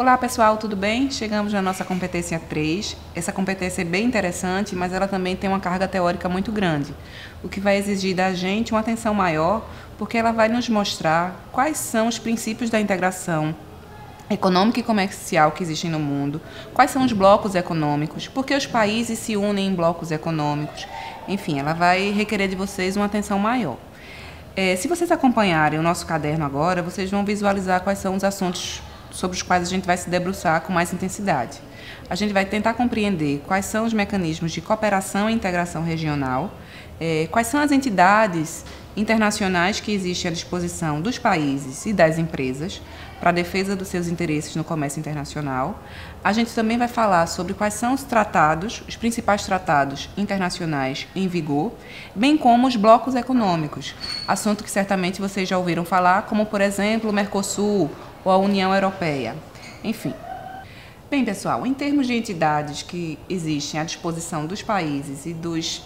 Olá pessoal, tudo bem? Chegamos na nossa competência 3. Essa competência é bem interessante, mas ela também tem uma carga teórica muito grande, o que vai exigir da gente uma atenção maior, porque ela vai nos mostrar quais são os princípios da integração econômica e comercial que existem no mundo, quais são os blocos econômicos, por que os países se unem em blocos econômicos. Enfim, ela vai requerer de vocês uma atenção maior. Se vocês acompanharem o nosso caderno agora, vocês vão visualizar quais são os assuntos sobre os quais a gente vai se debruçar com mais intensidade. A gente vai tentar compreender quais são os mecanismos de cooperação e integração regional, quais são as entidades internacionais que existem à disposição dos países e das empresas para a defesa dos seus interesses no comércio internacional. A gente também vai falar sobre quais são os tratados, os principais tratados internacionais em vigor, bem como os blocos econômicos, assunto que certamente vocês já ouviram falar, como, por exemplo, o Mercosul ou a União Europeia. Enfim. Bem, pessoal, em termos de entidades que existem à disposição dos países e dos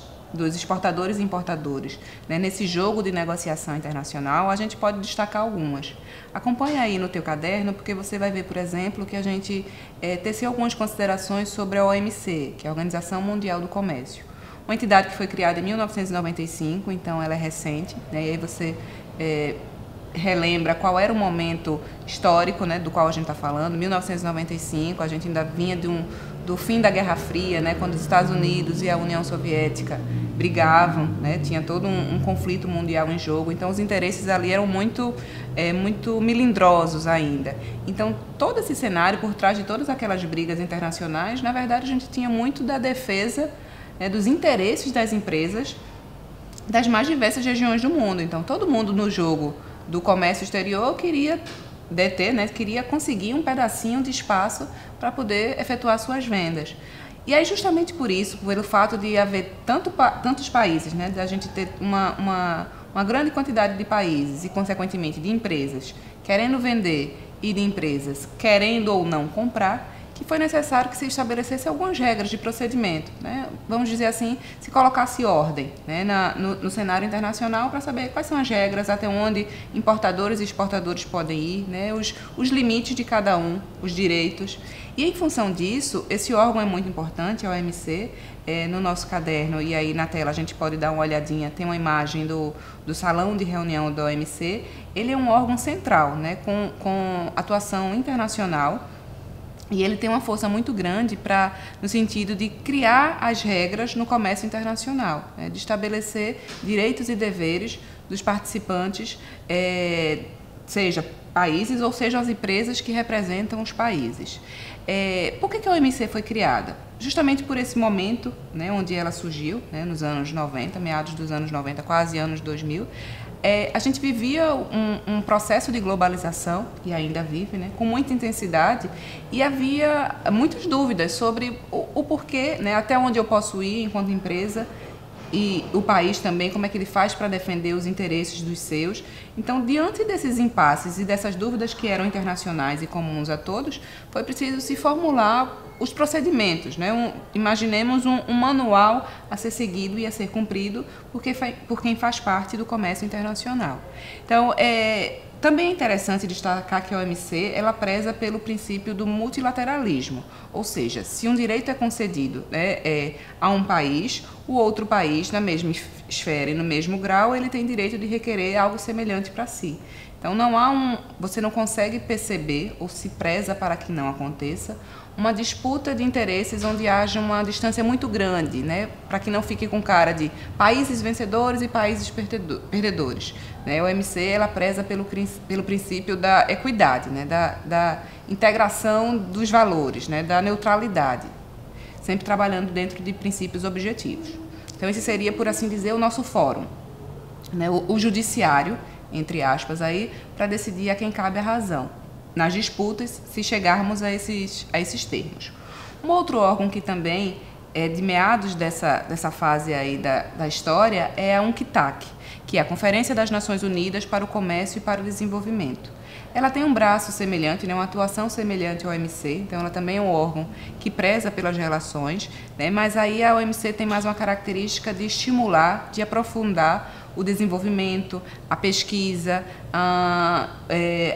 exportadores e importadores, né, nesse jogo de negociação internacional, a gente pode destacar algumas. Acompanhe aí no teu caderno, porque você vai ver, por exemplo, que a gente teceu algumas considerações sobre a OMC, que é a Organização Mundial do Comércio. Uma entidade que foi criada em 1995, então ela é recente, né, e aí você relembra qual era o momento histórico, né, do qual a gente está falando. 1995, a gente ainda vinha do fim da Guerra Fria, né, quando os Estados Unidos e a União Soviética brigavam, né, tinha todo um conflito mundial em jogo, então os interesses ali eram muito melindrosos ainda. Então, todo esse cenário, por trás de todas aquelas brigas internacionais, na verdade, a gente tinha muito da defesa, né, dos interesses das empresas das mais diversas regiões do mundo. Então, todo mundo no jogo do comércio exterior queria deter, né, queria conseguir um pedacinho de espaço para poder efetuar suas vendas. E aí, justamente por isso, pelo fato de haver tantos países, né, de a gente ter uma grande quantidade de países e, consequentemente, de empresas querendo vender e de empresas querendo ou não comprar, que foi necessário que se estabelecesse algumas regras de procedimento, né? Vamos dizer assim, se colocasse ordem, né, no cenário internacional para saber quais são as regras, até onde importadores e exportadores podem ir, né, os limites de cada um, os direitos. E em função disso, esse órgão é muito importante, a OMC, no nosso caderno, e aí na tela a gente pode dar uma olhadinha, tem uma imagem do salão de reunião da OMC. Ele é um órgão central, né, com atuação internacional. E ele tem uma força muito grande no sentido de criar as regras no comércio internacional, né, de estabelecer direitos e deveres dos participantes, seja países ou seja as empresas que representam os países. Por que a OMC foi criada? Justamente por esse momento, né, onde ela surgiu, né, nos anos 90, meados dos anos 90, quase anos 2000, a gente vivia um processo de globalização, e ainda vive, né, com muita intensidade, e havia muitas dúvidas sobre o porquê, né, até onde eu posso ir enquanto empresa, e o país também, como é que ele faz para defender os interesses dos seus. Então, diante desses impasses e dessas dúvidas que eram internacionais e comuns a todos, foi preciso se formular os procedimentos, né? Imaginemos um manual a ser seguido e a ser cumprido por quem faz parte do comércio internacional. Então, também é interessante destacar que a OMC ela preza pelo princípio do multilateralismo, ou seja, se um direito é concedido, né, a um país, o outro país, na mesma esfera e no mesmo grau, ele tem direito de requerer algo semelhante para si. Então, você não consegue perceber, ou se preza para que não aconteça, uma disputa de interesses onde haja uma distância muito grande, né, para que não fique com cara de países vencedores e países perdedores. Né? A OMC ela preza pelo princípio da equidade, né, da integração dos valores, né, da neutralidade, sempre trabalhando dentro de princípios objetivos. Então, esse seria, por assim dizer, o nosso fórum, né, o judiciário, entre aspas, aí, para decidir a quem cabe a razão nas disputas, se chegarmos a esses termos. Um outro órgão que também é de meados dessa fase aí da história é a UNCTAD, que é a Conferência das Nações Unidas para o Comércio e para o Desenvolvimento. Ela tem um braço semelhante, né, uma atuação semelhante ao OMC, então ela também é um órgão que preza pelas relações, né, mas aí a OMC tem mais uma característica de estimular, de aprofundar o desenvolvimento, a pesquisa,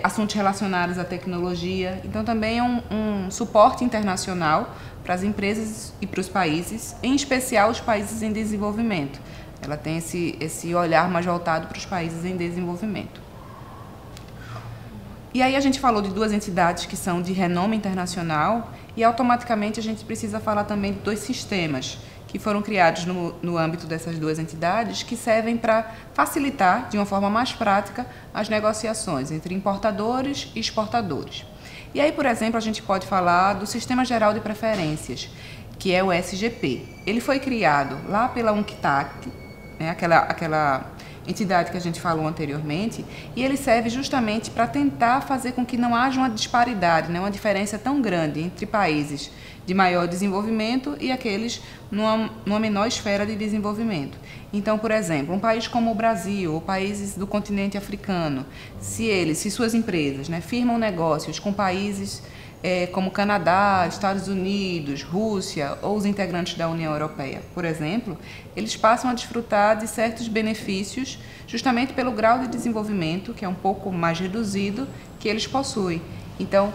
assuntos relacionados à tecnologia. Então também é um suporte internacional para as empresas e para os países, em especial os países em desenvolvimento. Ela tem esse olhar mais voltado para os países em desenvolvimento. E aí a gente falou de duas entidades que são de renome internacional e automaticamente a gente precisa falar também de dois sistemas que foram criados no âmbito dessas duas entidades que servem para facilitar, de uma forma mais prática, as negociações entre importadores e exportadores. E aí, por exemplo, a gente pode falar do Sistema Geral de Preferências, que é o SGP. Ele foi criado lá pela UNCTAD, né, aquela entidade que a gente falou anteriormente, e ele serve justamente para tentar fazer com que não haja uma disparidade, né, uma diferença tão grande entre países de maior desenvolvimento e aqueles numa menor esfera de desenvolvimento. Então, por exemplo, um país como o Brasil, ou países do continente africano, se suas empresas, né, firmam negócios com países como Canadá, Estados Unidos, Rússia ou os integrantes da União Europeia, por exemplo, eles passam a desfrutar de certos benefícios justamente pelo grau de desenvolvimento, que é um pouco mais reduzido, que eles possuem. Então,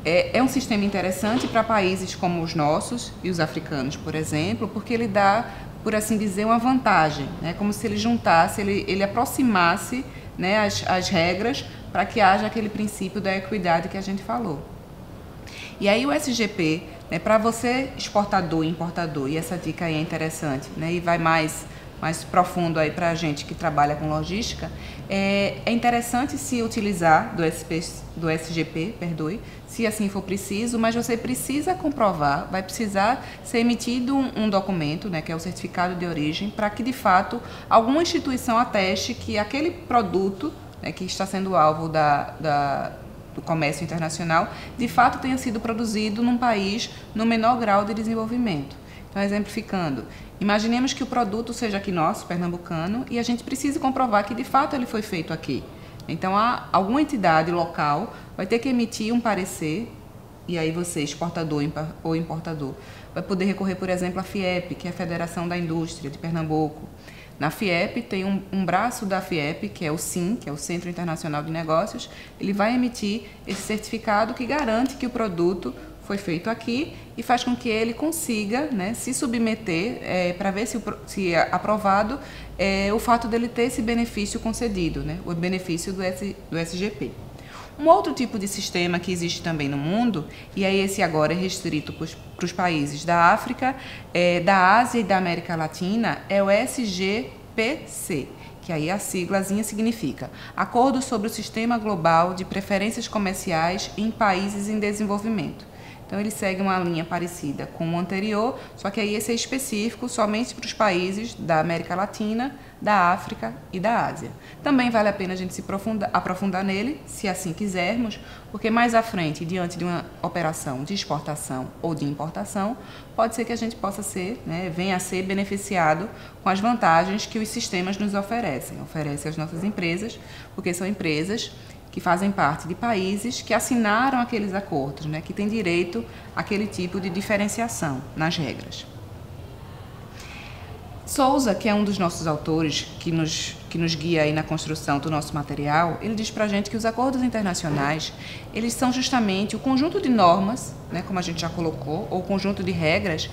é um sistema interessante para países como os nossos e os africanos, por exemplo, porque ele dá, por assim dizer, uma vantagem, né? Como se ele juntasse, ele aproximasse, né, as regras para que haja aquele princípio da equidade que a gente falou. E aí o SGP, né, para você exportador e importador, e essa dica aí é interessante, né, e vai mais profundo aí para a gente que trabalha com logística, é interessante se utilizar do SGP, se assim for preciso, mas você precisa comprovar, vai precisar ser emitido um documento, né, que é o certificado de origem, para que de fato alguma instituição ateste que aquele produto, né, que está sendo alvo do comércio internacional, de fato tenha sido produzido num país no menor grau de desenvolvimento. Então, exemplificando, imaginemos que o produto seja aqui nosso, pernambucano, e a gente precisa comprovar que de fato ele foi feito aqui. Então, alguma entidade local vai ter que emitir um parecer, e aí você, exportador ou importador, vai poder recorrer, por exemplo, à FIEP, que é a Federação da Indústria de Pernambuco. Na FIEP tem um braço da FIEP, que é o CIN, que é o Centro Internacional de Negócios. Ele vai emitir esse certificado que garante que o produto foi feito aqui e faz com que ele consiga, né, se submeter para ver se é aprovado o fato dele ter esse benefício concedido, né, o benefício do SGP. Um outro tipo de sistema que existe também no mundo, e aí esse agora é restrito para os países da África, da Ásia e da América Latina, é o SGPC, que aí a siglazinha significa Acordo sobre o Sistema Global de Preferências Comerciais em Países em Desenvolvimento. Então, ele segue uma linha parecida com o anterior, só que aí esse é específico somente para os países da América Latina, da África e da Ásia. Também vale a pena a gente se aprofundar nele, se assim quisermos, porque mais à frente, diante de uma operação de exportação ou de importação, pode ser que a gente possa ser, né, venha a ser beneficiado com as vantagens que os sistemas nos oferecem às nossas empresas, porque são empresas que fazem parte de países que assinaram aqueles acordos, né, que têm direito àquele tipo de diferenciação nas regras. Souza, que é um dos nossos autores, que nos guia aí na construção do nosso material, ele diz para a gente que os acordos internacionais, eles são justamente o conjunto de normas, né, como a gente já colocou, ou o conjunto de regras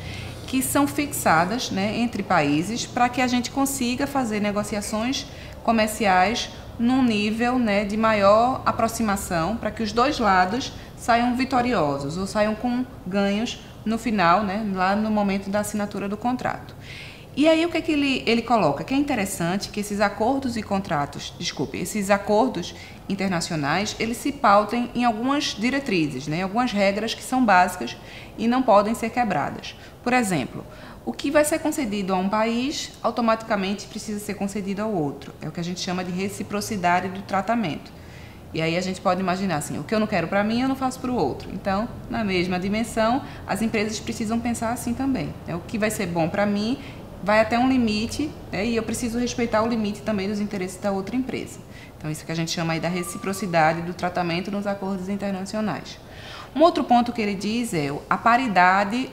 que são fixadas, né, entre países para que a gente consiga fazer negociações comerciais num nível, né, de maior aproximação, para que os dois lados saiam vitoriosos ou saiam com ganhos no final, né, lá no momento da assinatura do contrato. E aí o que é que ele coloca? Que é interessante que esses acordos internacionais, eles se pautem em algumas diretrizes, né, algumas regras que são básicas e não podem ser quebradas. Por exemplo, o que vai ser concedido a um país, automaticamente precisa ser concedido ao outro. É o que a gente chama de reciprocidade do tratamento. E aí a gente pode imaginar assim, o que eu não quero para mim, eu não faço para o outro. Então, na mesma dimensão, as empresas precisam pensar assim também. O que vai ser bom para mim vai até um limite, né, e eu preciso respeitar o limite também dos interesses da outra empresa. Então, isso que a gente chama aí da reciprocidade do tratamento nos acordos internacionais. Um outro ponto que ele diz é a paridade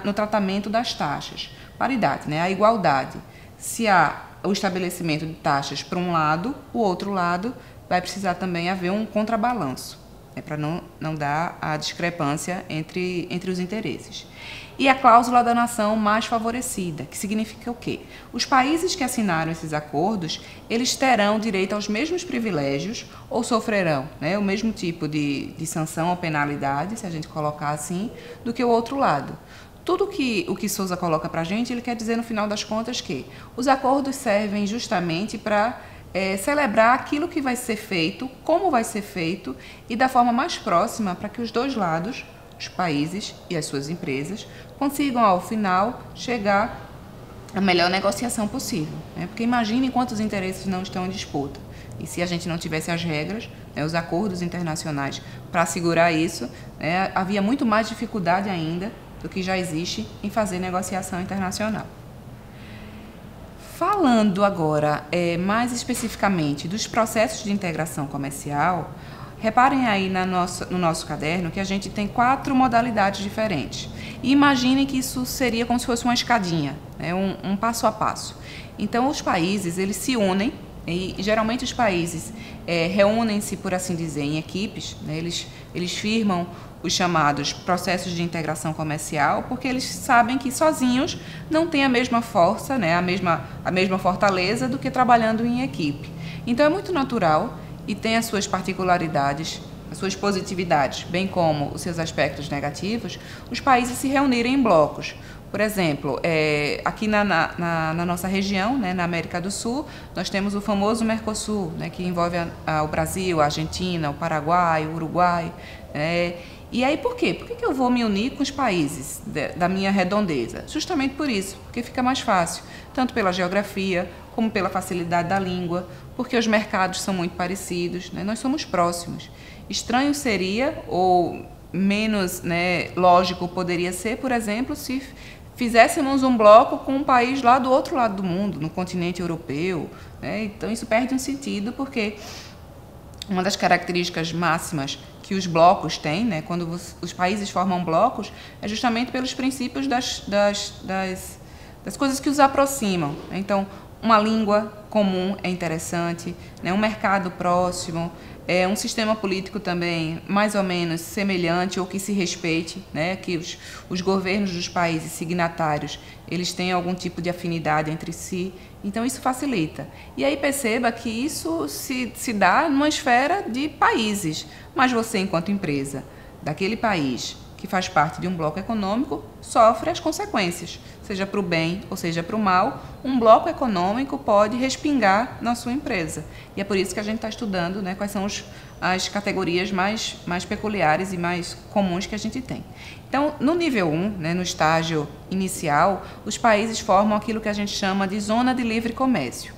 no tratamento das taxas. Paridade, né? A igualdade. Se há o estabelecimento de taxas para um lado, o outro lado vai precisar também haver um contrabalanço, para não dar a discrepância entre os interesses. E a cláusula da nação mais favorecida, que significa o quê? Os países que assinaram esses acordos, eles terão direito aos mesmos privilégios ou sofrerão, né, o mesmo tipo de sanção ou penalidade, se a gente colocar assim, do que o outro lado. Tudo o que Souza coloca para a gente, ele quer dizer no final das contas que os acordos servem justamente para celebrar aquilo que vai ser feito, como vai ser feito e da forma mais próxima para que os dois lados, os países e as suas empresas, consigam ao final chegar à melhor negociação possível, né? Porque imagine quantos interesses não estão em disputa. E se a gente não tivesse as regras, né, os acordos internacionais para assegurar isso, né, havia muito mais dificuldade ainda do que já existe em fazer negociação internacional. Falando agora mais especificamente dos processos de integração comercial, reparem aí no nosso caderno que a gente tem 4 modalidades diferentes. E imaginem que isso seria como se fosse uma escadinha, né, um passo a passo. Então, os países, eles se unem, e geralmente os países reúnem-se, por assim dizer, em equipes, né, eles firmam os chamados processos de integração comercial, porque eles sabem que sozinhos não têm a mesma força, né, a mesma fortaleza do que trabalhando em equipe. Então, é muito natural e tem as suas particularidades, as suas positividades, bem como os seus aspectos negativos, os países se reunirem em blocos. Por exemplo, aqui na nossa região, né, na América do Sul, nós temos o famoso Mercosul, né, que envolve o Brasil, a Argentina, o Paraguai, o Uruguai. E aí, por quê? Por que eu vou me unir com os países da minha redondeza? Justamente por isso, porque fica mais fácil, tanto pela geografia, como pela facilidade da língua, porque os mercados são muito parecidos, né? Nós somos próximos. Estranho seria, ou menos, né, lógico poderia ser, por exemplo, se fizéssemos um bloco com um país lá do outro lado do mundo, no continente europeu, né? Então, isso perde um sentido, porque uma das características máximas que os blocos têm, né, quando os países formam blocos, é justamente pelos princípios das coisas que os aproximam. Então, uma língua comum é interessante, né, um mercado próximo, um sistema político também mais ou menos semelhante ou que se respeite, né, que os governos dos países signatários eles têm algum tipo de afinidade entre si. Então, isso facilita. E aí perceba que isso se dá numa esfera de países, mas você, enquanto empresa daquele país que faz parte de um bloco econômico, sofre as consequências, seja para o bem ou seja para o mal. Um bloco econômico pode respingar na sua empresa. E é por isso que a gente está estudando, né, quais são as categorias mais peculiares e mais comuns que a gente tem. Então, no nível 1, né, no estágio inicial, os países formam aquilo que a gente chama de zona de livre comércio.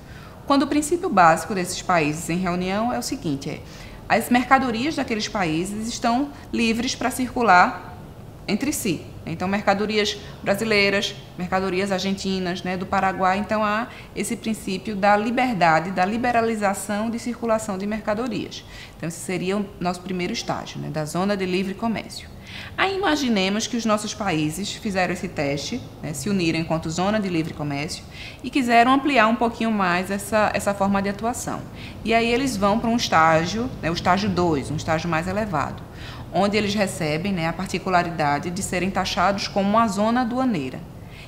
Quando o princípio básico desses países em reunião é o seguinte, as mercadorias daqueles países estão livres para circular entre si. Então, mercadorias brasileiras, mercadorias argentinas, né, do Paraguai. Então, há esse princípio da liberdade, da liberalização de circulação de mercadorias. Então, esse seria o nosso primeiro estágio, né, da zona de livre comércio. Aí, imaginemos que os nossos países fizeram esse teste, né, se uniram enquanto zona de livre comércio e quiseram ampliar um pouquinho mais essa forma de atuação. E aí, eles vão para um estágio, né, o estágio 2, um estágio mais elevado, onde eles recebem, né, a particularidade de serem taxados como uma zona aduaneira,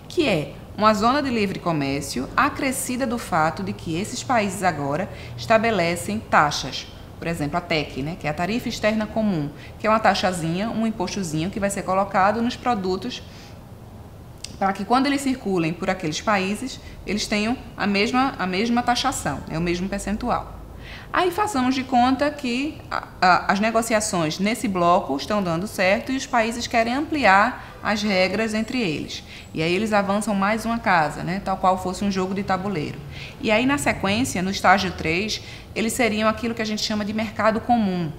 que é uma zona de livre comércio acrescida do fato de que esses países agora estabelecem taxas. Por exemplo, a TEC, né, que é a Tarifa Externa Comum, que é uma taxazinha, um impostozinho que vai ser colocado nos produtos para que quando eles circulem por aqueles países, eles tenham a mesma taxação, né, o mesmo percentual. Aí façamos de conta que as negociações nesse bloco estão dando certo e os países querem ampliar as regras entre eles. E aí eles avançam mais uma casa, né, tal qual fosse um jogo de tabuleiro. E aí, na sequência, no estágio 3, eles seriam aquilo que a gente chama de mercado comum.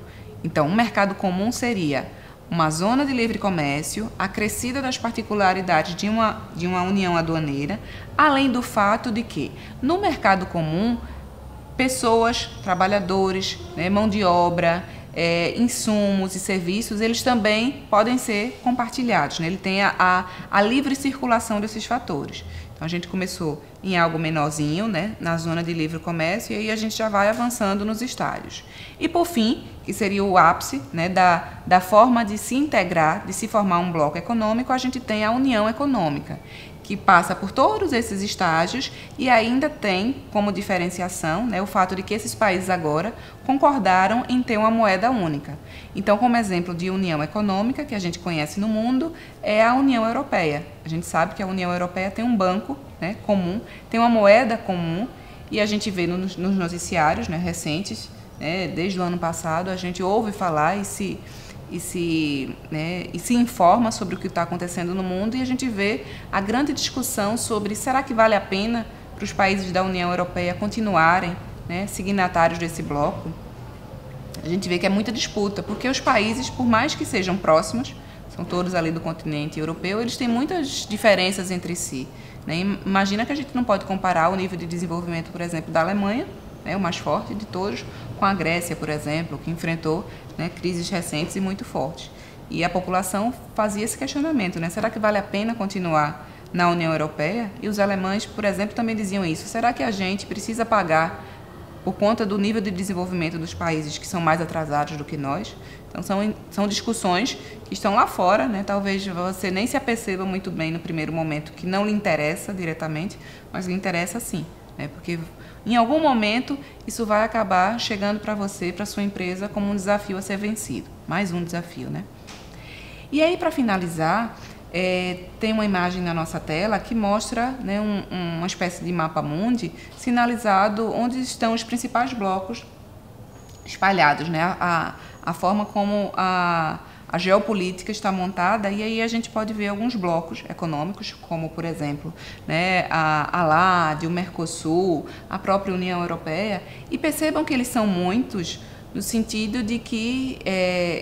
Então, um mercado comum seria uma zona de livre comércio acrescida das particularidades de uma união aduaneira, além do fato de que, no mercado comum, pessoas, trabalhadores, né, mão de obra, insumos e serviços, eles também podem ser compartilhados, né? Ele tem a livre circulação desses fatores. Então, a gente começou em algo menorzinho, né, na zona de livre comércio, e aí a gente já vai avançando nos estágios. E, por fim, que seria o ápice, né, da forma de se integrar, de se formar um bloco econômico, a gente tem a União Econômica, que passa por todos esses estágios e ainda tem como diferenciação, né, o fato de que esses países agora concordaram em ter uma moeda única. Então, como exemplo de união econômica que a gente conhece no mundo, é a União Europeia. A gente sabe que a União Europeia tem um banco, né, comum, tem uma moeda comum, e a gente vê nos noticiários, né, recentes, né, desde o ano passado, a gente ouve falar e se informa sobre o que está acontecendo no mundo, e a gente vê a grande discussão sobre será que vale a pena para os países da União Europeia continuarem, né, signatários desse bloco. A gente vê que é muita disputa, porque os países, por mais que sejam próximos, são todos ali do continente europeu, eles têm muitas diferenças entre si, né? Imagina que a gente não pode comparar o nível de desenvolvimento, por exemplo, da Alemanha, né, o mais forte de todos, com a Grécia, por exemplo, que enfrentou, né, crises recentes e muito fortes. E a população fazia esse questionamento, né? Será que vale a pena continuar na União Europeia? E os alemães, por exemplo, também diziam isso. Será que a gente precisa pagar por conta do nível de desenvolvimento dos países que são mais atrasados do que nós? Então, são discussões que estão lá fora, né? Talvez você nem se aperceba muito bem no primeiro momento que não lhe interessa diretamente, mas lhe interessa sim, né? Porque em algum momento isso vai acabar chegando para você, para sua empresa, como um desafio a ser vencido. Mais um desafio, né? E aí, para finalizar, tem uma imagem na nossa tela que mostra, né, uma espécie de mapa mundi sinalizado onde estão os principais blocos espalhados, né? A forma como a geopolítica está montada, e aí a gente pode ver alguns blocos econômicos, como, por exemplo, né, a LAD, o Mercosul, a própria União Europeia, e percebam que eles são muitos no sentido de que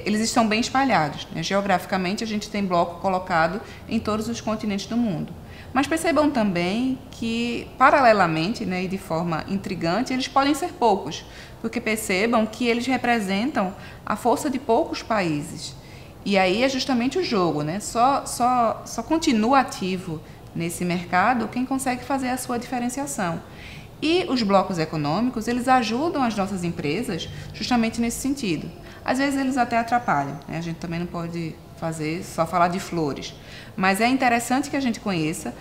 eles estão bem espalhados, né? Geograficamente, a gente tem bloco colocado em todos os continentes do mundo. Mas percebam também que, paralelamente, né, e de forma intrigante, eles podem ser poucos, porque percebam que eles representam a força de poucos países. E aí é justamente o jogo, né? Só continua ativo nesse mercado quem consegue fazer a sua diferenciação. E os blocos econômicos, eles ajudam as nossas empresas justamente nesse sentido. Às vezes eles até atrapalham, né? A gente também não pode só falar de flores. Mas é interessante que a gente conheça,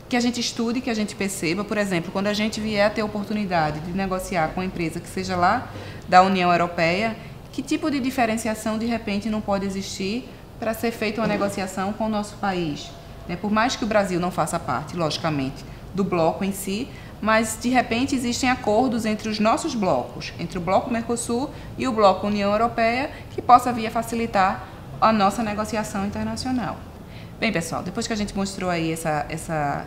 que a gente estude, que a gente perceba. Por exemplo, quando a gente vier a ter a oportunidade de negociar com uma empresa que seja lá da União Europeia, que tipo de diferenciação de repente não pode existir para ser feita uma negociação com o nosso país, né? Por mais que o Brasil não faça parte, logicamente, do bloco em si, mas de repente existem acordos entre os nossos blocos, entre o bloco Mercosul e o bloco União Europeia, que possa vir a facilitar a nossa negociação internacional. Bem, pessoal, depois que a gente mostrou aí essa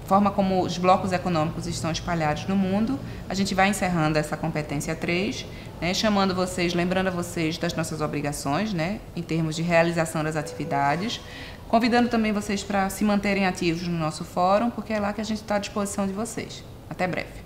forma como os blocos econômicos estão espalhados no mundo, a gente vai encerrando essa competência 3, né, chamando vocês, lembrando a vocês das nossas obrigações, né, em termos de realização das atividades, convidando também vocês para se manterem ativos no nosso fórum, porque é lá que a gente está à disposição de vocês. Até breve.